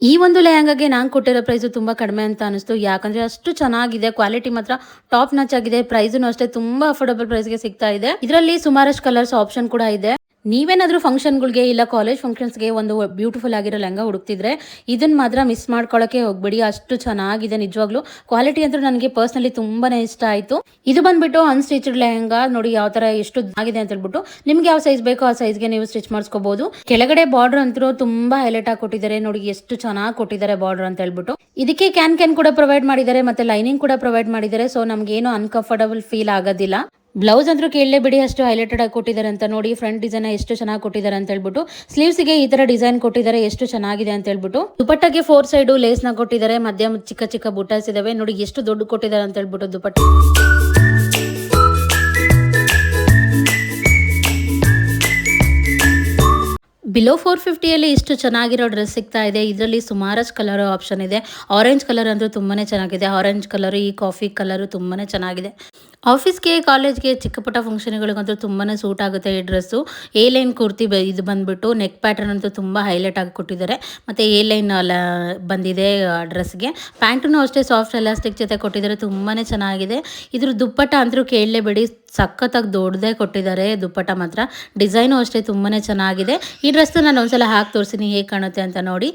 ಈ ಒಂದು ಲೆಹಂಗಾಗೆ ನಾನು ಕೊಟ್ಟಿರೋ ಪ್ರೈಸು ತುಂಬ ಕಡಿಮೆ ಅಂತ ಅನಿಸ್ತು. ಯಾಕಂದ್ರೆ ಅಷ್ಟು ಚೆನ್ನಾಗಿದೆ. ಕ್ವಾಲಿಟಿ ಮಾತ್ರ ಟಾಪ್ ನಾಚ್ ಆಗಿದೆ. ಪ್ರೈಸುನು ಅಷ್ಟೇ ತುಂಬಾ ಅಫೋರ್ಡಬಲ್ ಪ್ರೈಸ್‌ಗೆ ಸಿಗ್ತಾ ಇದೆ. ಇದರಲ್ಲಿ ಸುಮಾರಷ್ಟು ಕಲರ್ಸ್ ಆಪ್ಷನ್ ಕೂಡ ಇದೆ. ನೀವೇನಾದ್ರೂ ಫಂಕ್ಷನ್‌ಗಳಿಗೆ ಇಲ್ಲ ಕಾಲೇಜ್ ಫಂಕ್ಷನ್ಸ್‌ಗೆ ಒಂದು ಬ್ಯೂಟಿಫುಲ್ ಆಗಿರೋ ಲೆಹಂಗಾ ಹುಡುಕ್ತಿದ್ರೆ ಇದನ್ನ ಮಾತ್ರ ಮಿಸ್ ಮಾಡ್ಕೊಳ್ಳೋಕೆ ಹೋಗ್ಬೇಡಿ. ಅಷ್ಟು ಚೆನ್ನಾಗಿದೆ ನಿಜವಾಗ್ಲೂ. ಕ್ವಾಲಿಟಿ ಅಂತೂ ನನಗೆ ಪರ್ಸನಲಿ ತುಂಬಾನೇ ಇಷ್ಟ ಆಯಿತು. ಇದು ಬಂದ್ಬಿಟ್ಟು ಅನ್‌ಸ್ಟಿಚ್ಡ್ ಲೆಹಂಗಾ. ನೋಡಿ ಯಾವ ತರ ಎಷ್ಟು ಆಗಿದೆ ಅಂತ ಹೇಳ್ಬಿಟ್ಟು. ನಿಮ್ಗೆ ಯಾವ ಸೈಜ್ ಬೇಕೋ ಆ ಸೈಜ್‌ಗೆ ನೀವು ಸ್ಟಿಚ್ ಮಾಡಿಸ್ಕೋಬಹುದು. ಕೆಳಗಡೆ ಬಾರ್ಡರ್ ಅಂತೂ ತುಂಬಾ ಹೈಲೈಟ್ ಆಗಿ ಕೊಟ್ಟಿದ್ದಾರೆ. ನೋಡಿ ಎಷ್ಟು ಚೆನ್ನಾಗಿ ಕೊಟ್ಟಿದ್ದಾರೆ ಬಾರ್ಡರ್ ಅಂತ ಹೇಳ್ಬಿಟ್ಟು. ಇದಕ್ಕೆ ಕ್ಯಾನ್ ಕೂಡ ಪ್ರೊವೈಡ್ ಮಾಡಿದ್ದಾರೆ ಮತ್ತೆ ಲೈನಿಂಗ್ ಕೂಡ ಪ್ರೊವೈಡ್ ಮಾಡಿದ್ದಾರೆ. ಸೊ ನಮ್ಗೆ ಏನು ಅನ್‌ಕಂಫರ್ಟಬಲ್ ಫೀಲ್ ಆಗೋದಿಲ್ಲ. ಬ್ಲೌಸ್ ಅಂದ್ರೂ ಕೇಳಲೇಬೇಡಿ ಅಷ್ಟು ಹೈಲೈಟೆಡ್ ಆಗಿ ಕೊಟ್ಟಿದ್ದಾರೆ ಅಂತ. ನೋಡಿ ಫ್ರಂಟ್ ಡಿಸೈನ್ ಎಷ್ಟು ಚೆನ್ನಾಗಿ ಕೊಟ್ಟಿದ್ದಾರೆ ಅಂತ ಹೇಳ್ಬಿಟ್ಟು. ಸ್ಲೀವ್ಸ್ಗೆ ಈ ತರ ಡಿಸೈನ್ ಕೊಟ್ಟಿದ್ದಾರೆ ಎಷ್ಟು ಚೆನ್ನಾಗಿದೆ ಅಂತ ಹೇಳ್ಬಿಟ್ಟು. ದುಪಟ್ಟಾಗೆ 4 ಸೈಡ್ ಲೇಸ್ ನ ಕೊಟ್ಟಿದ್ದಾರೆ. ಮಧ್ಯ ಚಿಕ್ಕ ಚಿಕ್ಕ ಬುಟ್ಟಾಸ್ ಇದಾವೆ. ನೋಡಿ ಎಷ್ಟು ದೊಡ್ಡ ಕೊಟ್ಟಿದ್ದಾರೆ ಅಂತ ಹೇಳ್ಬಿಟ್ಟು ದುಪಟ್ಟ. ಬಿಲೋ 450 ಅಲ್ಲಿ ಇಷ್ಟು ಚೆನ್ನಾಗಿರೋ ಡ್ರೆಸ್ ಸಿಗ್ತಾ ಇದೆ. ಇದರಲ್ಲಿ ಸುಮಾರಷ್ಟು ಕಲರ್ ಆಪ್ಷನ್ ಇದೆ. ಆರೆಂಜ್ ಕಲರ್ ಅಂತೂ ತುಂಬಾನೇ ಚೆನ್ನಾಗಿದೆ. ಆರೆಂಜ್ ಕಲರ್, ಈ ಕಾಫಿ ಕಲರ್ ತುಂಬಾನೇ ಚೆನ್ನಾಗಿದೆ. ಆಫೀಸ್ಗೆ, ಕಾಲೇಜ್ಗೆ, ಚಿಕ್ಕ ಪುಟ್ಟ ಫಂಕ್ಷನ್ಗಳಿಗಂತೂ ತುಂಬಾನೇ ಸೂಟ್ ಆಗುತ್ತೆ ಈ ಡ್ರೆಸ್ಸು. ಎ ಲೈನ್ ಕುರ್ತಿ ಇದು ಬಂದ್ಬಿಟ್ಟು ನೆಕ್ ಪ್ಯಾಟರ್ನ್ ಅಂತೂ ತುಂಬ ಹೈಲೈಟ್ ಆಗಿ ಕೊಟ್ಟಿದ್ದಾರೆ. ಮತ್ತು ಎ ಲೈನ್ ಬಂದಿದೆ ಡ್ರೆಸ್ಗೆ. ಪ್ಯಾಂಟೂ ಅಷ್ಟೇ ಸಾಫ್ಟ್ ಎಲಾಸ್ಟಿಕ್ ಜೊತೆ ಕೊಟ್ಟಿದ್ದಾರೆ. ತುಂಬಾ ಚೆನ್ನಾಗಿದೆ. ಇದ್ರ ದುಪ್ಪಟ್ಟ ಅಂತೂ ಕೇಳಲೇಬೇಡಿ, ಸಖತ್ತಾಗಿ ದೊಡ್ಡದೇ ಕೊಟ್ಟಿದ್ದಾರೆ ದುಪ್ಪಟ್ಟ ಮಾತ್ರ. ಡಿಸೈನು ಅಷ್ಟೇ ತುಂಬಾ ಚೆನ್ನಾಗಿದೆ. ಈ ಡ್ರೆಸ್ಸು ನಾನು ಒಂದ್ಸಲ ಹಾಕಿ ತೋರಿಸ್ತೀನಿ ಹೇಗೆ ಕಾಣುತ್ತೆ ಅಂತ ನೋಡಿ.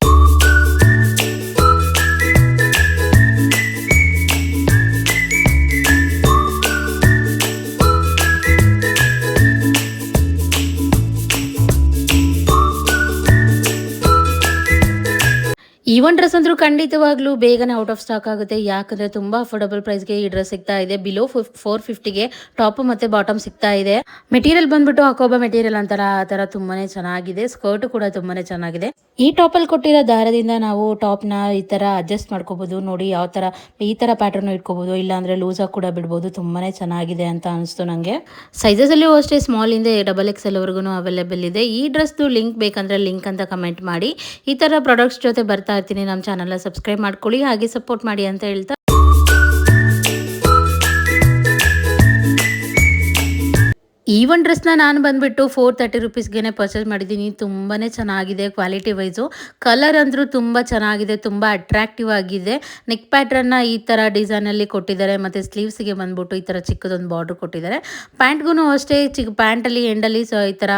ಈ ಒಂದು ಡ್ರೆಸ್ ಅಂದ್ರೂ ಖಂಡಿತವಾಗ್ಲೂ ಬೇಗನೆ ಔಟ್ ಆಫ್ ಸ್ಟಾಕ್ ಆಗುತ್ತೆ. ಯಾಕಂದ್ರೆ ತುಂಬಾ ಅಫೋರ್ಡಬಲ್ ಪ್ರೈಸ್ಗೆ ಈ ಡ್ರೆಸ್ ಸಿಗ್ತಾ ಇದೆ. ಬಿಲೋ 450ಗೆ ಟಾಪ್ ಮತ್ತೆ ಬಾಟಮ್ ಸಿಗ್ತಾ ಇದೆ. ಮೆಟೀರಿಯಲ್ ಬಂದ್ಬಿಟ್ಟು ಅಕೋಬಾ ಮೆಟೀರಿಯಲ್ ಅಂತಾರ, ಆ ತರ ತುಂಬಾನೇ ಚೆನ್ನಾಗಿದೆ. ಸ್ಕರ್ಟ್ ಕೂಡ ತುಂಬಾನೇ ಚೆನ್ನಾಗಿದೆ. ಈ ಟಾಪ್ ಅಲ್ಲಿ ಕೊಟ್ಟಿರೋ ದಾರದಿಂದ ನಾವು ಟಾಪ್ ನ ಈ ತರ ಅಡ್ಜಸ್ಟ್ ಮಾಡ್ಕೋಬಹುದು. ನೋಡಿ ಯಾವ ತರ ಈ ತರ ಪ್ಯಾಟರ್ನ್ ಇಟ್ಕೋಬಹುದು, ಇಲ್ಲ ಅಂದ್ರೆ ಲೂಸ್ ಆಗಿ ಕೂಡ ಬಿಡಬಹುದು. ತುಂಬಾನೇ ಚೆನ್ನಾಗಿದೆ ಅಂತ ಅನಿಸ್ತು ನಂಗೆ. ಸೈಜಸ್ ಅಲ್ಲೂ ಅಷ್ಟೇ ಸ್ಮಾಲ್ ಇಂದ XXL ವರೆಗೂ ಅವೈಲೇಬಲ್ ಇದೆ. ಈ ಡ್ರೆಸ್ ಲಿಂಕ್ ಬೇಕಂದ್ರೆ ಲಿಂಕ್ ಅಂತ ಕಮೆಂಟ್ ಮಾಡಿ. ಈ ತರ ಪ್ರಾಡಕ್ಟ್ಸ್ ಜೊತೆ ಬರ್ತಾ ಇರ್ತೀನಿ. ನಮ್ಮ ಚಾನಲ್ನ ಸಬ್ಸ್ಕ್ರೈಬ್ ಮಾಡ್ಕೊಳ್ಳಿ, ಹಾಗೆ ಸಪೋರ್ಟ್ ಮಾಡಿ ಅಂತ ಹೇಳ್ತಾ ಈ ಒಂದು ಡ್ರೆಸ್ನ ನಾನು ಬಂದುಬಿಟ್ಟು 430 ರುಪೀಸ್ಗೆ ಪರ್ಚೇಸ್ ಮಾಡಿದ್ದೀನಿ. ತುಂಬಾ ಚೆನ್ನಾಗಿದೆ ಕ್ವಾಲಿಟಿ ವೈಸು. ಕಲರ್ ಅಂದರೂ ತುಂಬ ಚೆನ್ನಾಗಿದೆ, ತುಂಬ ಅಟ್ರಾಕ್ಟಿವ್ ಆಗಿದೆ. ನೆಕ್ ಪ್ಯಾಟ್ರನ್ನ ಈ ಥರ ಡಿಸೈನಲ್ಲಿ ಕೊಟ್ಟಿದ್ದಾರೆ. ಮತ್ತು ಸ್ಲೀವ್ಸಿಗೆ ಬಂದ್ಬಿಟ್ಟು ಈ ಥರ ಚಿಕ್ಕದೊಂದು ಬಾರ್ಡ್ರ್ ಕೊಟ್ಟಿದ್ದಾರೆ. ಪ್ಯಾಂಟ್ಗೂ ಅಷ್ಟೇ ಪ್ಯಾಂಟಲ್ಲಿ ಎಂಡಲ್ಲಿ ಈ ಥರ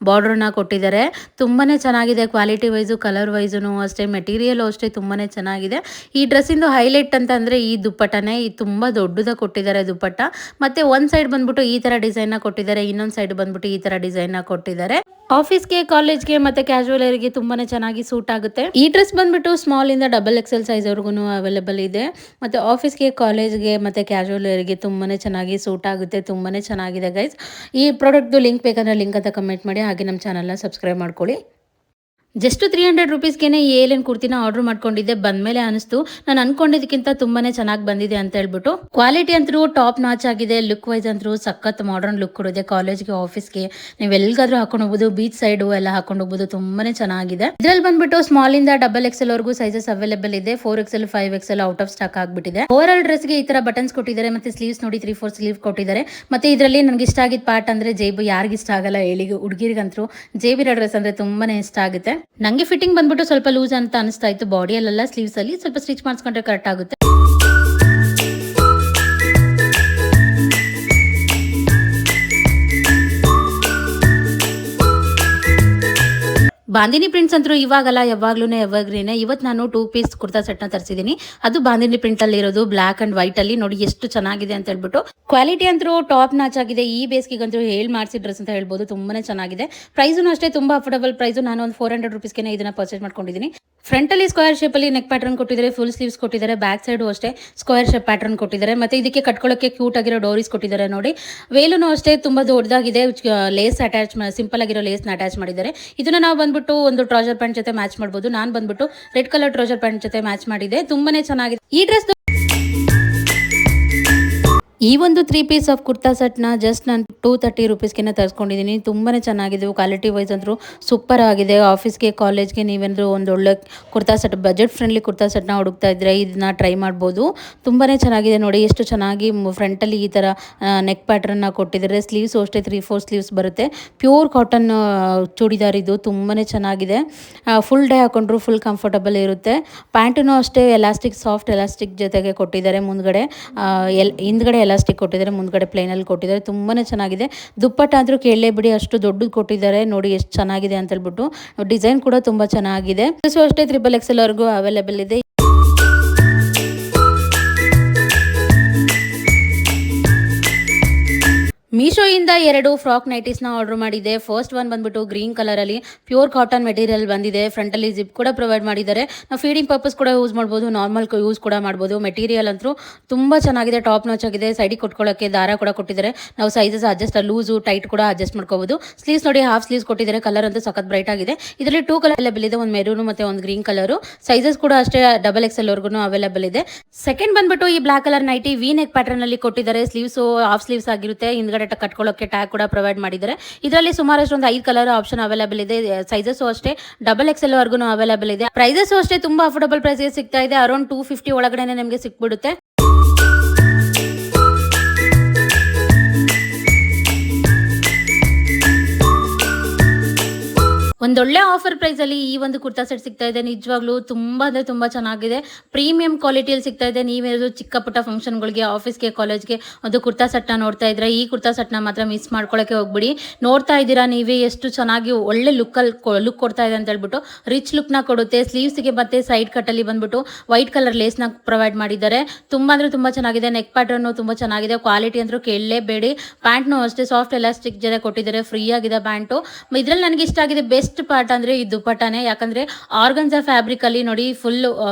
ಬಾರ್ಡ್ರನ್ನ ಕೊಟ್ಟಿದ್ದಾರೆ. ತುಂಬಾ ಚೆನ್ನಾಗಿದೆ ಕ್ವಾಲಿಟಿ ವೈಸು, ಕಲರ್ ವೈಸೂ ಅಷ್ಟೇ, ಮೆಟೀರಿಯಲು ಅಷ್ಟೇ ತುಂಬಾ ಚೆನ್ನಾಗಿದೆ. ಈ ಡ್ರೆಸ್ಸಿಂದು ಹೈಲೈಟ್ ಅಂತಂದರೆ ಈ ದುಪ್ಪಟ್ಟನೇ. ತುಂಬ ದೊಡ್ಡದಾಗಿ ಕೊಟ್ಟಿದ್ದಾರೆ ದುಪ್ಪಟ್ಟ. ಮತ್ತು ಒಂದು ಸೈಡ್ ಬಂದ್ಬಿಟ್ಟು ಈ ಥರ ಡಿಸೈನ್ನ ಕೊಟ್ಟಿದ್ದಾರೆ, ಇನ್ನೊಂದು ಸೈಡ್ ಬಂದ್ಬಿಟ್ಟು ಈ ತರ ಡಿಸೈನ್ ನ ಕೊಟ್ಟಿದ್ದಾರೆ. ಆಫೀಸ್ಗೆ, ಕಾಲೇಜ್ಗೆ ಮತ್ತೆ ಕ್ಯಾಶುವಲ್ ವೇರ್ಗೆ ತುಂಬಾನೇ ಚೆನ್ನಾಗಿ ಸೂಟ್ ಆಗುತ್ತೆ. ಈ ಡ್ರೆಸ್ ಬಂದ್ಬಿಟ್ಟು ಸ್ಮಾಲ್ ಇಂದ XXL ಸೈಜ್ ವರೆಗೂ ಅವೈಲೇಬಲ್ ಇದೆ. ಮತ್ತೆ ಆಫೀಸ್ಗೆ, ಕಾಲೇಜ್ಗೆ ಮತ್ತೆ ಕ್ಯಾಶುವಲ್ ವೇರ್ಗೆ ತುಂಬಾನೇ ಚೆನ್ನಾಗಿ ಸೂಟ್ ಆಗುತ್ತೆ. ತುಂಬಾನೇ ಚೆನ್ನಾಗಿದೆ ಗೈಸ್. ಈ ಪ್ರಾಡಕ್ಟ್ ಲಿಂಕ್ ಬೇಕಂದ್ರೆ ಲಿಂಕ್ ಅಂತ ಕಮೆಂಟ್ ಮಾಡಿ, ಹಾಗೆ ನಮ್ಮ ಚಾನಲ್ನ ಸಬ್ಸ್ಕ್ರೈಬ್ ಮಾಡ್ಕೊಳ್ಳಿ. ಜಸ್ಟ್ 300 ರುಪೀಸ್ಗೆ ಈ ಏಲಿಯನ್ ಕುರ್ತಿನ ಆರ್ಡರ್ ಮಾಡ್ಕೊಂಡಿದ್ದೆ. ಬಂದ್ಮೇಲೆ ಅನಿಸ್ತು ನಾನು ಅನ್ಕೊಂಡಿದ್ದಕ್ಕಿಂತ ತುಂಬಾನೇ ಚೆನ್ನಾಗಿ ಬಂದಿದೆ ಅಂತ ಹೇಳ್ಬಿಟ್ಟು. ಕ್ವಾಲಿಟಿ ಅಂತೂ ಟಾಪ್ ನಾಚ್ ಆಗಿದೆ. ಲುಕ್ ವೈಸ್ ಅಂತೂ ಸಖತ್ ಮಾಡರ್ನ್ ಲುಕ್ ಕೊಡಿದೆ. ಕಾಲೇಜ್ಗೆ, ಆಫೀಸ್ಗೆ ನೀವು ಎಲ್ಲಿಗಾದ್ರೂ ಹಾಕೊಂಡು ಹೋಗ್ಬೋದು. ಬೀಚ್ ಸೈಡ್ ಎಲ್ಲ ಹಾಕೊಂಡು ಹೋಗ್ಬೋದು. ತುಂಬಾನೇ ಚೆನ್ನಾಗಿದೆ. ಇದ್ರಲ್ಲಿ ಬಂದ್ಬಿಟ್ಟು ಸ್ಮಾಲ್ ಇಂದ XXL ವರೆಗೂ ಸೈಜಸ್ ಅವೈಲೇಬಲ್ ಇದೆ. 4XL 5XL out of stock ಆಗ್ಬಿಟ್ಟಿದೆ. ಓವರ್ ಆಲ್ ಡ್ರೆಸ್ಗೆ ಈ ತರ ಬಟನ್ಸ್ ಕೊಟ್ಟಿದ್ದಾರೆ. ಮತ್ತೆ ಸ್ಲೀವ್ಸ್ ನೋಡಿ 3/4 ಸ್ಲೀವ್ ಕೊಟ್ಟಿದ್ದಾರೆ. ಮತ್ತೆ ಇದರಲ್ಲಿ ನನಗೆ ಇಷ್ಟ ಆಗಿದ್ದ ಪಾರ್ಟ್ ಅಂದ್ರೆ ಜೇಬು. ಯಾರಿಗ ಇಷ್ಟ ಆಗಲ್ಲ ಹೇಳಿ, ಹುಡುಗಿರಿಗಂತೂ ಜೇಬಿರೋ ಡ್ರೆಸ್ ಅಂದ್ರೆ ತುಂಬಾನೇ ಇಷ್ಟ ಆಗುತ್ತೆ. ನಂಗೆ ಫಿಟ್ಟಿಂಗ್ ಬಂದ್ಬಿಟ್ಟು ಸ್ವಲ್ಪ ಲೂಸ್ ಅಂತ ಅನಿಸ್ತಾ ಇತ್ತು. ಬಾಡಿಯಲ್ಲೆಲ್ಲ ಸ್ಲೀವ್ಸ್ ಅಲ್ಲಿ ಸ್ವಲ್ಪ ಸ್ಟಿಚ್ ಮಾಡಿಸ್ಕೊಂಡ್ರೆ ಕರೆಕ್ಟ್ ಆಗುತ್ತೆ. ಬಾಂದಿನಿ ಪ್ರಿಂಟ್ಸ್ ಅಂತೂ ಇವಾಗಲ್ಲ, ಯಾವಾಗ್ಲೂ ಎವರ್ಗ್ರೀನೆ. ಇವತ್ತು ನಾನು 2 ಪೀಸ್ ಕುರ್ತಾ ಸೆಟ್ನ ತರಿಸಿದ್ದೀನಿ. ಅದು ಬಾಂದಿನಿ ಪ್ರಿಂಟ್ ಅಲ್ಲಿ ಇರೋದು, ಬ್ಲಾಕ್ ಅಂಡ್ ವೈಟ್ ಅಲ್ಲಿ. ನೋಡಿ ಎಷ್ಟು ಚೆನ್ನಾಗಿದೆ ಅಂತ ಹೇಳ್ಬಿಟ್ಟು. ಕ್ವಾಲಿಟಿ ಅಂತೂ ಟಾಪ್ ನಾಚ್ ಆಗಿದೆ. ಈ ಬೇಸಿಗೆಗಂತೂ ಹೇಳಿ ಮಾಡಿಸಿ ಡ್ರೆಸ್ ಅಂತ ಹೇಳ್ಬೋದು. ತುಂಬಾನೇ ಚೆನ್ನಾಗಿದೆ. ಪ್ರೈಸೂ ಅಷ್ಟೇ ತುಂಬಾ ಅಫೋರ್ಡಬಲ್ ಪ್ರೈಸು. ನಾನು ಒಂದು 400 ರುಪೀಸ್ಗೆ ಇದನ್ನ ಪರ್ಚೇಸ್ ಮಾಡ್ಕೊಂಡಿದ್ದೀನಿ. ಫ್ರಂಟ್ ಅಲ್ಲಿ ಸ್ಕ್ವೇರ್ ಶೇಪ್ ಅಲ್ಲಿ ನೆಕ್ ಪ್ಯಾಟರ್ನ್ ಕೊಟ್ಟಿದ್ದಾರೆ. ಫುಲ್ ಸ್ಲೀವ್ಸ್ ಕೊಟ್ಟಿದ್ದಾರೆ. ಬ್ಯಾಕ್ ಸೈಡ್ ಅಷ್ಟೇ ಸ್ಕ್ವೇರ್ ಶೇಪ್ ಪ್ಯಾಟರ್ನ್ ಕೊಟ್ಟಿದ್ದಾರೆ. ಮತ್ತೆ ಇದಕ್ಕೆ ಕಟ್ಕೊಳ್ಳೋಕೆ ಕ್ಯೂಟ್ ಆಗಿರೋ ಡೋರೀಸ್ ಕೊಟ್ಟಿದ್ದಾರೆ. ನೋಡಿ ವೇಲೂ ಅಷ್ಟೇ ತುಂಬಾ ದೊಡ್ಡದಾಗಿದೆ. ಲೇಸ್ ಅಟ್ಯಾಚ್, ಸಿಂಪಲ್ ಆಗಿರೋ ಲೇಸ್ ನ ಅಟ್ಯಾಚ್ ಮಾಡಿದ್ದಾರೆ. ಇದನ್ನ ನಾವು ಬಂದ್ಬಿಟ್ಟು ಒಂದು ಟ್ರೌಸರ್ ಪ್ಯಾಂಟ್ ಜೊತೆ ಮ್ಯಾಚ್ ಮಾಡಬಹುದು. ನಾನು ಬಂದ್ಬಿಟ್ಟು ರೆಡ್ ಕಲರ್ ಟ್ರೌಸರ್ ಪ್ಯಾಂಟ್ ಜೊತೆ ಮ್ಯಾಚ್ ಮಾಡಿದೆ. ತುಂಬಾನೇ ಚೆನ್ನಾಗಿದೆ ಈ ಡ್ರೆಸ್. ಈ ಒಂದು 3 ಪೀಸ್ ಆಫ್ ಕುರ್ತಾ ಸೆಟ್ನ ಜಸ್ಟ್ ನಾನು 230 ರುಪೀಸ್ಗೆ ತರಿಸ್ಕೊಂಡಿದ್ದೀನಿ. ತುಂಬಾ ಚೆನ್ನಾಗಿದೆ, ಕ್ವಾಲಿಟಿ ವೈಸ್ ಅಂದರೂ ಸೂಪರ್ ಆಗಿದೆ. ಆಫೀಸ್ಗೆ ಕಾಲೇಜ್ಗೆ ನೀವೇನಾದರೂ ಒಂದು ಒಳ್ಳೆ kurta set, budget friendly kurta ಸೆಟ್ನ ಹುಡುಕ್ತಾ ಇದ್ದರೆ ಇದನ್ನ ಟ್ರೈ ಮಾಡ್ಬೋದು. ತುಂಬಾ ಚೆನ್ನಾಗಿದೆ ನೋಡಿ, ಎಷ್ಟು ಚೆನ್ನಾಗಿ ಫ್ರಂಟಲ್ಲಿ ಈ ಥರ ನೆಕ್ ಪ್ಯಾಟ್ರನ್ನ ಕೊಟ್ಟಿದ್ದಾರೆ. ಸ್ಲೀವ್ಸ್ ಅಷ್ಟೇ 3-4 ಸ್ಲೀವ್ಸ್ ಬರುತ್ತೆ. ಪ್ಯೂರ್ ಕಾಟನ್ ಚೂಡಿದಾರ್ ಇದು, ತುಂಬಾ ಚೆನ್ನಾಗಿದೆ. ಫುಲ್ ಡೇ ಹಾಕೊಂಡ್ರು ಫುಲ್ ಕಂಫರ್ಟಬಲ್ ಇರುತ್ತೆ. ಪ್ಯಾಂಟೂ ಅಷ್ಟೇ ಎಲಾಸ್ಟಿಕ್, ಸಾಫ್ಟ್ ಎಲಾಸ್ಟಿಕ್ ಜೊತೆಗೆ ಕೊಟ್ಟಿದ್ದಾರೆ. ಮುಂದ್ಗಡೆ ಹಿಂದ್ಗಡೆ ಎಲಾಸ್ಟಿಕ್ ಕೊಟ್ಟಿದ್ದಾರೆ, ಮುಂದ್ಗಡೆ ಪ್ಲೇನಲ್ಲಿ ಕೊಟ್ಟಿದ್ದಾರೆ. ತುಂಬಾ ಚೆನ್ನಾಗಿದೆ. ದುಪ್ಪಟ್ಟ ಅಂದರೂ ಕೇಳಲೇಬಿಡಿ, ಅಷ್ಟು ದೊಡ್ಡದು ಕೊಟ್ಟಿದ್ದಾರೆ ನೋಡಿ, ಎಷ್ಟು ಚೆನ್ನಾಗಿದೆ ಅಂತ ಹೇಳ್ಬಿಟ್ಟು. ಡಿಸೈನ್ ಕೂಡ ತುಂಬ ಚೆನ್ನಾಗಿದೆ. ಸೊ ಅಷ್ಟೇ XXL ವರೆಗೂ ಅವೈಲೇಬಲ್ ಇದೆ. ಮೀಶೋಯಿಂದ 2 ಫ್ರಾಕ್ ನೈಟೀಸ್ನ ಆರ್ಡರ್ ಮಾಡಿದೆ. ಫಸ್ಟ್ ಒನ್ ಬಂದ್ಬಿಟ್ಟು ಗ್ರೀನ್ ಕಲರಲ್ಲಿ ಪ್ಯೂರ್ ಕಾಟನ್ ಮೆಟೀರಿಯಲ್ ಬಂದಿದೆ. ಫ್ರಂಟಲ್ಲಿ ಜಿಪ್ ಕೂಡ ಪ್ರೊವೈಡ್ ಮಾಡಿದ್ದಾರೆ. ನಾವು ಫೀಡಿಂಗ್ ಪರ್ಪಸ್ ಕೂಡ ಯೂಸ್ ಮಾಡ್ಬೋದು, ನಾರ್ಮಲ್ ಯೂಸ್ ಕೂಡ ಮಾಡ್ಬೋದು. ಮೆಟೀರಿಯಲ್ ಅಂತೂ ತುಂಬ ಚೆನ್ನಾಗಿದೆ, ಟಾಪ್ ನಾಚ್ ಆಗಿದೆ. ಸೈಡಿಗೆ ಕೊಟ್ಕೊಳ್ಳೋಕ್ಕೆ ದಾರ ಕೂಡ ಕೊಟ್ಟಿದ್ದಾರೆ. ನಾವು ಸೈಜಸ್ ಅಡ್ಜಸ್ಟ್, ಲೂಸು ಟೈಟ್ ಕೂಡ ಅಡ್ಜಸ್ಟ್ ಮಾಡ್ಕೋಬೋದು. ಸ್ಲೀವ್ಸ್ ನೋಡಿ, ಹಾಫ್ ಸ್ಲೀವ್ಸ್ ಕೊಟ್ಟಿದ್ದಾರೆ. ಕಲರ್ ಅಂತೂ ಸಖತ್ ಬ್ರೈಟ್ ಆಗಿದೆ. ಇದರಲ್ಲಿ 2 ಕಲರ್ ಅವೈಲೇಬಲ್ ಇದೆ, ಒಂದು ಮೆರೂನು ಮತ್ತು ಒಂದು ಗ್ರೀನ್ ಕಲರು. ಸೈಜಸ್ ಕೂಡ ಅಷ್ಟೇ XXL ವರೆಗೂ ಅವೈಲೇಬಲ್ ಇದೆ. ಸೆಕೆಂಡ್ ಬಂದ್ಬಿಟ್ಟು ಈ black colour nighty V neck pattern ಅಲ್ಲಿ ಕೊಟ್ಟಿದ್ದಾರೆ. ಸ್ಲೀವ್ಸ್ ಹಾಫ್ ಸ್ಲೀವ್ಸ್ ಆಗಿರುತ್ತೆ. ಹಿಂದ್ಗಡೆ ಕಟ್ಕೊಳ್ಳೋಕೆ ಟ್ಯಾಗ್ ಕೂಡ ಪ್ರೊವೈಡ್ ಮಾಡಿದ್ದಾರೆ. ಇದರಲ್ಲಿ ಸುಮಾರಷ್ಟು ಒಂದು 5 ಕಲರ್ ಆಪ್ಷನ್ ಅವೈಲೇಬಲ್ ಇದೆ. ಸೈಜಸ್ ಅಷ್ಟೇ XXL ವರೆಗೂ ಅವೈಲೇಬಲ್ ಇದೆ. ಪ್ರೈಸಸ್ ಅಷ್ಟೇ ತುಂಬಾ ಅಫೋರ್ಡಬಲ್ ಪ್ರೈಸ್ಗೆ ಸಿಗ್ತಾ ಇದೆ. ಅರೌಂಡ್ 250 ಒಳಗಡೆ ನಿಮಗೆ ಸಿಕ್ಬಿಡುತ್ತೆ. ಒಂದೊಳ್ಳೆ ಆಫರ್ ಪ್ರೈಸಲ್ಲಿ ಈ ಒಂದು ಕುರ್ತಾ ಸೆಟ್ ಸಿಗ್ತಾ ಇದೆ. ನಿಜವಾಗ್ಲೂ ತುಂಬ ಅಂದರೆ ತುಂಬ ಚೆನ್ನಾಗಿದೆ. ಪ್ರೀಮಿಯಂ ಕ್ವಾಲಿಟಿಯಲ್ಲಿ ಸಿಗ್ತಾ ಇದೆ. ನೀವೇನಾದರೂ ಚಿಕ್ಕ ಪುಟ್ಟ ಫಂಕ್ಷನ್ಗಳಿಗೆ, ಆಫೀಸ್ಗೆ, ಕಾಲೇಜ್ಗೆ ಒಂದು ಕುರ್ತಾ ಸೆಟ್ನ ನೋಡ್ತಾ ಇದ್ರೆ ಈ ಕುರ್ತಾ ಸೆಟ್ನ ಮಾತ್ರ ಮಿಸ್ ಮಾಡ್ಕೊಳ್ಳೋಕ್ಕೆ ಹೋಗ್ಬಿಡಿ. ನೋಡ್ತಾ ಇದ್ದೀರಾ ನೀವೇ ಎಷ್ಟು ಚೆನ್ನಾಗಿ ಒಳ್ಳೆ ಲುಕ್ ಕೊಡ್ತಾ ಇದೆ ಅಂತ ಹೇಳ್ಬಿಟ್ಟು. ರಿಚ್ ಲುಕ್ನ ಕೊಡುತ್ತೆ. ಸ್ಲೀವ್ಸ್ಗೆ ಮತ್ತು ಸೈಡ್ ಕಟ್ಟಲ್ಲಿ ಬಂದ್ಬಿಟ್ಟು ವೈಟ್ ಕಲರ್ ಲೇಸ್ನ ಪ್ರೊವೈಡ್ ಮಾಡಿದ್ದಾರೆ. ತುಂಬ ಅಂದರೆ ತುಂಬ ಚೆನ್ನಾಗಿದೆ. ನೆಕ್ ಪ್ಯಾಟರ್ನು ತುಂಬ ಚೆನ್ನಾಗಿದೆ. ಕ್ವಾಲಿಟಿ ಅಂತೂ ಕೇಳಲೇಬೇಡಿ. ಪ್ಯಾಂಟ್ನು ಅಷ್ಟೇ ಸಾಫ್ಟ್ ಎಲಾಸ್ಟಿಕ್ ಜೊತೆ ಕೊಟ್ಟಿದ್ದಾರೆ. ಫ್ರೀ ಆಗಿದೆ ಪ್ಯಾಂಟು. ಇದರಲ್ಲಿ ನನಗೆ ಇಷ್ಟ ಆಗಿದೆ ಬೆಸ್ಟ್ ಪಾರ್ಟ್ ಅಂದ್ರೆ ಈ ದುಪ್ಪಟ್ಟನೇ. ಯಾಕಂದ್ರೆ ಆರ್ಗನ್ಜಾ ಫ್ಯಾಬ್ರಿಕ್ ಅಲ್ಲಿ ನೋಡಿ, ಫುಲ್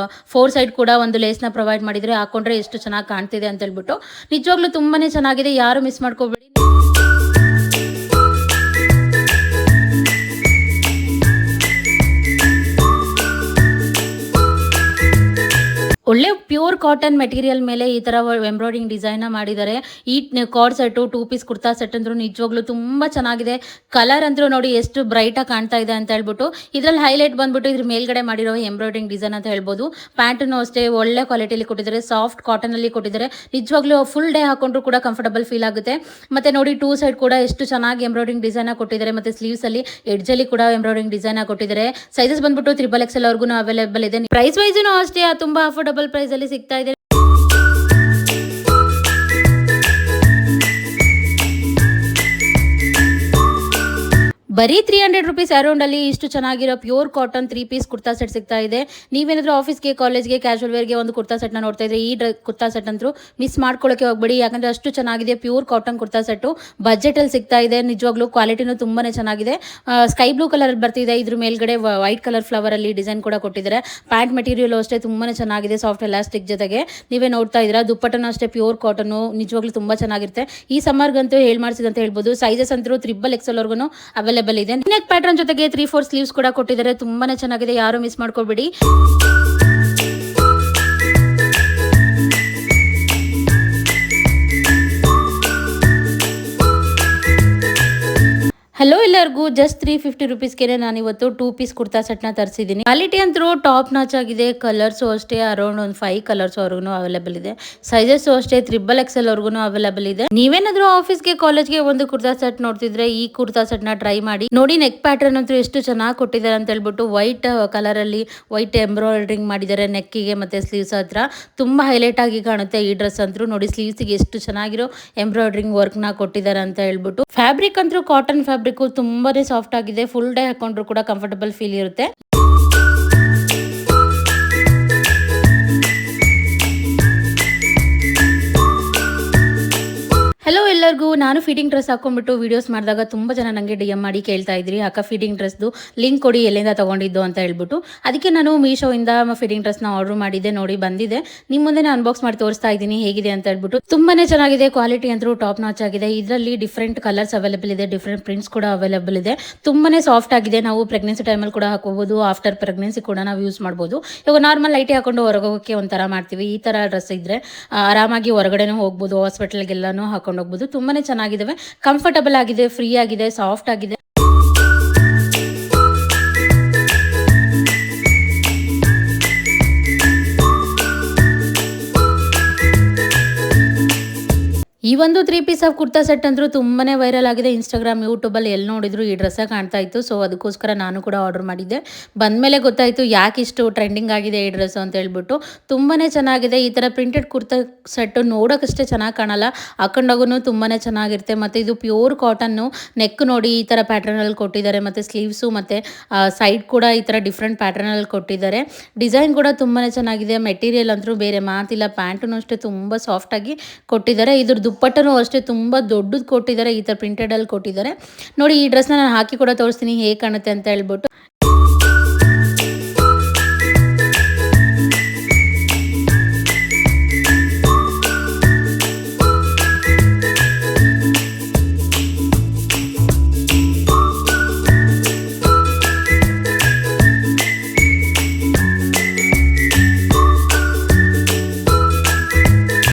4 ಸೈಡ್ ಕೂಡ ಒಂದು ಲೇಸ್ನ ಪ್ರೊವೈಡ್ ಮಾಡಿದ್ರೆ ಹಾಕೊಂಡ್ರೆ ಎಷ್ಟು ಚೆನ್ನಾಗಿ ಕಾಣ್ತಿದೆ ಅಂತ ಹೇಳ್ಬಿಟ್ಟು. ನಿಜವಾಗ್ಲೂ ತುಂಬಾನೇ ಚೆನ್ನಾಗಿದೆ, ಯಾರು ಮಿಸ್ ಮಾಡ್ಕೋಬೇಡಿ. ಒಳ್ಳೆ ಪ್ಯೂರ್ ಕಾಟನ್ ಮೆಟೀರಿಯಲ್ ಮೇಲೆ ಈ ಥರ ಎಂಬ್ರಾಯ್ಡಿಂಗ್ ಡಿಸೈನ್ನ ಮಾಡಿದ್ದಾರೆ. ಈ card set 2 piece kurta set ಅಂದ್ರೂ ನಿಜವಾಗ್ಲೂ ತುಂಬ ಚೆನ್ನಾಗಿದೆ. ಕಲರ್ ಅಂದ್ರೂ ನೋಡಿ ಎಷ್ಟು ಬ್ರೈಟಾಗಿ ಕಾಣ್ತಾ ಇದೆ ಅಂತ ಹೇಳ್ಬಿಟ್ಟು. ಇದರಲ್ಲಿ ಹೈಲೈಟ್ ಬಂದ್ಬಿಟ್ಟು ಇದ್ರ ಮೇಲ್ಗಡೆ ಮಾಡಿರೋ ಎಂಬ್ರಾಯ್ಡಿಂಗ್ ಡಿಸೈನ್ ಅಂತ ಹೇಳ್ಬೋದು. ಪ್ಯಾಂಟನ್ನು ಅಷ್ಟೇ ಒಳ್ಳೆ ಕ್ವಾಲಿಟಿಯಲ್ಲಿ ಕೊಟ್ಟಿದ್ದಾರೆ. ಸಾಫ್ಟ್ ಕಾಟನಲ್ಲಿ ಕೊಟ್ಟಿದ್ದಾರೆ. ನಿಜವಾಗ್ಲೂ ಫುಲ್ ಡೇ ಹಾಕೊಂಡ್ರು ಕೂಡ ಕಂಫರ್ಟಬಲ್ ಫೀಲ್ ಆಗುತ್ತೆ. ಮತ್ತೆ ನೋಡಿ 2 ಸೈಡ್ ಕೂಡ ಎಷ್ಟು ಚೆನ್ನಾಗಿ ಎಂಬ್ರಾಯ್ಡಿಂಗ್ ಡಿಸೈನ್ ಕೊಟ್ಟಿದ್ದಾರೆ. ಮತ್ತೆ ಸ್ಲೀವ್ಸಲ್ಲಿ ಎಡ್ಜಲ್ಲಿ ಕೂಡ ಎಂಬ್ರಾಯ್ಡಿಂಗ್ ಡಿಸೈನ್ ಕೊಟ್ಟಿದ್ದಾರೆ. ಸೈಜಸ್ ಬಂದ್ಬಿಟ್ಟು XXL ವರೆಗೂ ಅವೈಲೇಬಲ್ ಇದೆ. ಪ್ರೈಸ್ ವೈಸ್ನು ಅಷ್ಟೇ ತುಂಬಾ ಅಫೋರ್ಡಬಲ್ ಪ್ರೈಸ್ ಅಲ್ಲಿ ಸಿಗ್ತಾ ಇದೆ. ಬರೀ 300 ರುಪೀಸ್ ಅರೌಂಡಲ್ಲಿ ಇಷ್ಟು ಚೆನ್ನಾಗಿರೋ pure cotton 3 piece kurta set ಸಿಗ್ತಾ ಇದೆ. ನೀವೇನಾದರೂ ಆಫೀಸ್ಗೆ, ಕಾಲೇಜ್ಗೆ, ಕ್ಯಾಶುವಲ್ ವೇರ್ಗೆ ಒಂದು ಕುರ್ತಾ ಸೆಟ್ನ ನೋಡ್ತಾ ಇದ್ರೆ ಈ ಕುರ್ತಾ ಸೆಟ್ ಅಂತೂ ಮಿಸ್ ಮಾಡ್ಕೊಳ್ಳೋಕೆ ಹೋಗ್ಬೇಡಿ. ಯಾಕಂದರೆ ಅಷ್ಟು ಚೆನ್ನಾಗಿದೆ. ಪ್ಯೂರ್ ಕಾಟನ್ ಕುರ್ತಾ ಸೆಟ್ಟು ಬಜೆಟಲ್ಲಿ ಸಿಗ್ತಾ ಇದೆ. ನಿಜವಾಗ್ಲೂ ಕ್ವಾಲಿಟಿನೂ ತುಂಬಾ ಚೆನ್ನಾಗಿದೆ. ಸ್ಕೈ ಬ್ಲೂ ಕಲರ್ ಬರ್ತಿದೆ. ಇದ್ರ ಮೇಲ್ಗಡೆ ವೈಟ್ ಕಲರ್ ಫ್ಲವರಲ್ಲಿ ಡಿಸೈನ್ ಕೂಡ ಕೊಟ್ಟಿದ್ದಾರೆ. ಪ್ಯಾಂಟ್ ಮೆಟೀರಿಯಲ್ ಅಷ್ಟೇ ತುಂಬಾ ಚೆನ್ನಾಗಿದೆ, ಸಾಫ್ಟ್ ಎಲಾಸ್ಟಿಕ್ ಜೊತೆಗೆ. ನೀವೇ ನೋಡ್ತಾ ಇದ್ದೀರಾ. ದುಪ್ಪಟ್ಟನು ಅಷ್ಟೇ ಪ್ಯೂರ್ ಕಾಟನು, ನಿಜವಾಗ್ಲೂ ತುಂಬ ಚೆನ್ನಾಗಿರುತ್ತೆ. ಈ ಸಮ್ಮರ್ಗಂತೂ ಮಾಡ್ಸಿದಂತ ಹೇಳ್ಬೋದು. ಸೈಜಸ್ ಅಂತೂ XXL ವರೆಗೂ ಅವೈಲೇಬಲ್ ಇದೆ. ನೆಕ್ ಪ್ಯಾಟರ್ನ್ ಜೊತೆಗೆ 3-4 ಸ್ಲೀವ್ಸ್ ಕೂಡ ಕೊಟ್ಟಿದ್ದಾರೆ. ತುಂಬಾನೇ ಚೆನ್ನಾಗಿದೆ, ಯಾರು ಮಿಸ್ ಮಾಡ್ಕೋಬೇಡಿ. ಹಲೋ ಎಲ್ಲರಿಗೂ, ಜಸ್ಟ್ 350 ರುಪೀಸ್ಗೆ ನಾನು ಇವತ್ತು 2 ಪೀಸ್ ಕುರ್ತಾ ಸೆಟ್ನ ತರಿಸಿದ್ದೀನಿ. ಕ್ವಾಲಿಟಿ ಅಂತೂ ಟಾಪ್ ನಾಚ್ ಆಗಿದೆ. ಕಲರ್ಸು ಅಷ್ಟೇ ಅರೌಂಡ್ ಒಂದು 5 ಕಲರ್ಸ್ ವರೆಗೂ ಅವೈಲೇಬಲ್ ಇದೆ. ಸೈಜಸ್ಸು ಅಷ್ಟೇ XXL ವರೆಗೂ ಅವೈಲೇಬಲ್ ಇದೆ. ನೀವೇನಾದ್ರೂ ಆಫೀಸ್ಗೆ, ಕಾಲೇಜ್ಗೆ ಒಂದು ಕುರ್ತಾ ಸೆಟ್ ನೋಡ್ತಿದ್ರೆ ಈ ಕುರ್ತಾ ಸೆಟ್ನ ಟ್ರೈ ಮಾಡಿ ನೋಡಿ. ನೆಕ್ ಪ್ಯಾಟರ್ನ್ ಅಂತೂ ಎಷ್ಟು ಚೆನ್ನಾಗಿ ಕೊಟ್ಟಿದ್ದಾರೆ ಅಂತ ಹೇಳ್ಬಿಟ್ಟು. ವೈಟ್ ಕಲರಲ್ಲಿ ವೈಟ್ ಎಂಬ್ರಾಯ್ಡ್ರಿಂಗ್ ಮಾಡಿದ್ದಾರೆ ನೆಕ್ಕಿಗೆ ಮತ್ತೆ ಸ್ಲೀವ್ಸ್ ಹತ್ರ. ತುಂಬಾ ಹೈಲೈಟ್ ಆಗಿ ಕಾಣುತ್ತೆ ಈ ಡ್ರೆಸ್ ಅಂತೂ. ನೋಡಿ ಸ್ಲೀವ್ಸ್ಗೆ ಎಷ್ಟು ಚೆನ್ನಾಗಿರೋ ಎಂಬ್ರಾಯ್ಡ್ರಿಂಗ್ ವರ್ಕ್ನ ಕೊಟ್ಟಿದ್ದಾರೆ ಅಂತ ಹೇಳ್ಬಿಟ್ಟು. ಫ್ಯಾಬ್ರಿಕ್ ಅಂತೂ ಕಾಟನ್ ಫ್ಯಾಬ್ರಿಕ್ ತುಂಬಾನೇ ಸಾಫ್ಟ್ ಆಗಿದೆ. ಫುಲ್ ಡೇ ಹಾಕೊಂಡ್ರು ಕೂಡ ಕಂಫರ್ಟಬಲ್ ಫೀಲ್ ಇರುತ್ತೆ. ಹಲೋ ಎಲ್ಲ ಎಲ್ಲರಿಗೂ ನಾನು ಫೀಡಿಂಗ್ ಡ್ರೆಸ್ ಹಾಕೊಂಡ್ಬಿಟ್ಟು ವೀಡಿಯೋಸ್ ಮಾಡಿದಾಗ ತುಂಬ ಜನ ನನಗೆ DM ಮಾಡಿ ಕೇಳ್ತಾ ಇದ್ರಿ, ಅಕ್ಕ ಫೀಡಿಂಗ್ ಡ್ರೆಸ್ದು ಲಿಂಕ್ ಕೊಡಿ, ಎಲ್ಲಿಂದ ತೊಗೊಂಡಿದ್ದು ಅಂತ ಹೇಳ್ಬಿಟ್ಟು. ಅದಕ್ಕೆ ನಾನು ಮೀಶೋಯಿಂದ ಫೀಡಿಂಗ್ ಡ್ರೆಸ್ನ ಆರ್ಡರ್ ಮಾಡಿದ್ದೆ. ನೋಡಿ ಬಂದಿದೆ, ನಿಮ್ಮ ಮುಂದೆ ಅನ್ಬಾಕ್ಸ್ ಮಾಡಿ ತೋರಿಸ್ತಾ ಇದ್ದೀನಿ ಹೇಗಿದೆ ಅಂತ ಹೇಳ್ಬಿಟ್ಟು. ತುಂಬಾ ಚೆನ್ನಾಗಿದೆ, ಕ್ವಾಲಿಟಿ ಅಂತೂ ಟಾಪ್ ನಾಚ್ ಆಗಿದೆ. ಇದರಲ್ಲಿ ಡಿಫ್ರೆಂಟ್ ಕಲರ್ಸ್ ಅವೈಲೇಬಲ್ ಇದೆ, ಡಿಫ್ರೆಂಟ್ ಪ್ರಿಂಟ್ಸ್ ಕೂಡ ಅವೈಲೇಬಲ್ ಇದೆ. ತುಂಬಾ ಸಾಫ್ಟ್ ಆಗಿದೆ. ನಾವು ಪ್ರೆಗ್ನೆನ್ಸಿ ಟೈಮಲ್ಲಿ ಕೂಡ ಹಾಕೋಬಹುದು, ಆಫ್ಟರ್ ಪ್ರೆಗ್ನೆನ್ಸಿ ಕೂಡ ನಾವು ಯೂಸ್ ಮಾಡ್ಬೋದು. ಇವಾಗ ನಾರ್ಮಲ್ ಲೈಟಿ ಹಾಕೊಂಡು ಹೊರಗೋಗೋಕ್ಕೆ ಒಂಥರ ಮಾಡ್ತೀವಿ, ಈ ಥರ ಡ್ರೆಸ್ ಇದ್ದರೆ ಆರಾಮಾಗಿ ಹೊರಗಡೆನೂ ಹೋಗ್ಬೋದು, ಹಾಸ್ಪಿಟಲ್ಗೆಲ್ಲನೂ ಹಾಕೊಂಡು ಹೋಗ್ಬೋದು. ತುಂಬಾ ಚೆನ್ನಾಗಿದ್ದಾವೆ, ಕಂಫರ್ಟಬಲ್ ಆಗಿದೆ, ಫ್ರೀ ಆಗಿದೆ, ಸಾಫ್ಟ್ ಆಗಿದೆ. ಈ ಒಂದು 3 ಪೀಸ್ ಆಫ್ ಕುರ್ತಾ ಸೆಟ್ ಅಂತೂ ತುಂಬಾ ವೈರಲ್ ಆಗಿದೆ. ಇನ್ಸ್ಟಾಗ್ರಾಮ್, ಯೂಟ್ಯೂಬಲ್ಲಿ ಎಲ್ಲಿ ನೋಡಿದ್ರು ಈ ಡ್ರೆಸ್ಸೇ ಕಾಣ್ತಾ ಇತ್ತು. ಸೊ ಅದಕ್ಕೋಸ್ಕರ ನಾನು ಕೂಡ ಆರ್ಡರ್ ಮಾಡಿದ್ದೆ. ಬಂದಮೇಲೆ ಗೊತ್ತಾಯಿತು ಯಾಕೆ ಇಷ್ಟು ಟ್ರೆಂಡಿಂಗ್ ಆಗಿದೆ ಈ ಡ್ರೆಸ್ಸು ಅಂತ ಹೇಳ್ಬಿಟ್ಟು. ತುಂಬಾ ಚೆನ್ನಾಗಿದೆ. ಈ ಥರ ಪ್ರಿಂಟೆಡ್ ಕುರ್ತಾ ಸೆಟ್ಟು ನೋಡೋಕ್ಕಷ್ಟೇ ಚೆನ್ನಾಗಿ ಕಾಣಲ್ಲ, ಹಾಕೊಂಡಾಗೂ ತುಂಬಾ ಚೆನ್ನಾಗಿರುತ್ತೆ. ಮತ್ತು ಇದು ಪ್ಯೂರ್ ಕಾಟನ್ನು. ನೆಕ್ ನೋಡಿ ಈ ಥರ ಪ್ಯಾಟ್ರನಲ್ಲಿ ಕೊಟ್ಟಿದ್ದಾರೆ, ಮತ್ತು ಸ್ಲೀವ್ಸು ಮತ್ತು ಸೈಡ್ ಕೂಡ ಈ ಥರ ಡಿಫ್ರೆಂಟ್ ಪ್ಯಾಟ್ರನಲ್ಲಿ ಕೊಟ್ಟಿದ್ದಾರೆ. ಡಿಸೈನ್ ಕೂಡ ತುಂಬಾ ಚೆನ್ನಾಗಿದೆ. ಮೆಟೀರಿಯಲ್ ಅಂತೂ ಬೇರೆ ಮಾತಿಲ್ಲ. ಪ್ಯಾಂಟೂ ಅಷ್ಟೇ ತುಂಬ ಸಾಫ್ಟಾಗಿ ಕೊಟ್ಟಿದ್ದಾರೆ. ಇದ್ರ ದುಪ್ಪಟ್ಟನೂ ಅಷ್ಟೇ ತುಂಬ ದೊಡ್ಡದು ಕೊಟ್ಟಿದ್ದಾರೆ, ಈ ಥರ ಪ್ರಿಂಟೆಡಲ್ಲಿ ಕೊಟ್ಟಿದ್ದಾರೆ. ನೋಡಿ ಈ ಡ್ರೆಸ್ನ ನಾನು ಹಾಕಿ ಕೂಡ ತೋರಿಸ್ತೀನಿ ಹೇಗೆ ಕಾಣುತ್ತೆ ಅಂತ ಹೇಳ್ಬಿಟ್ಟು.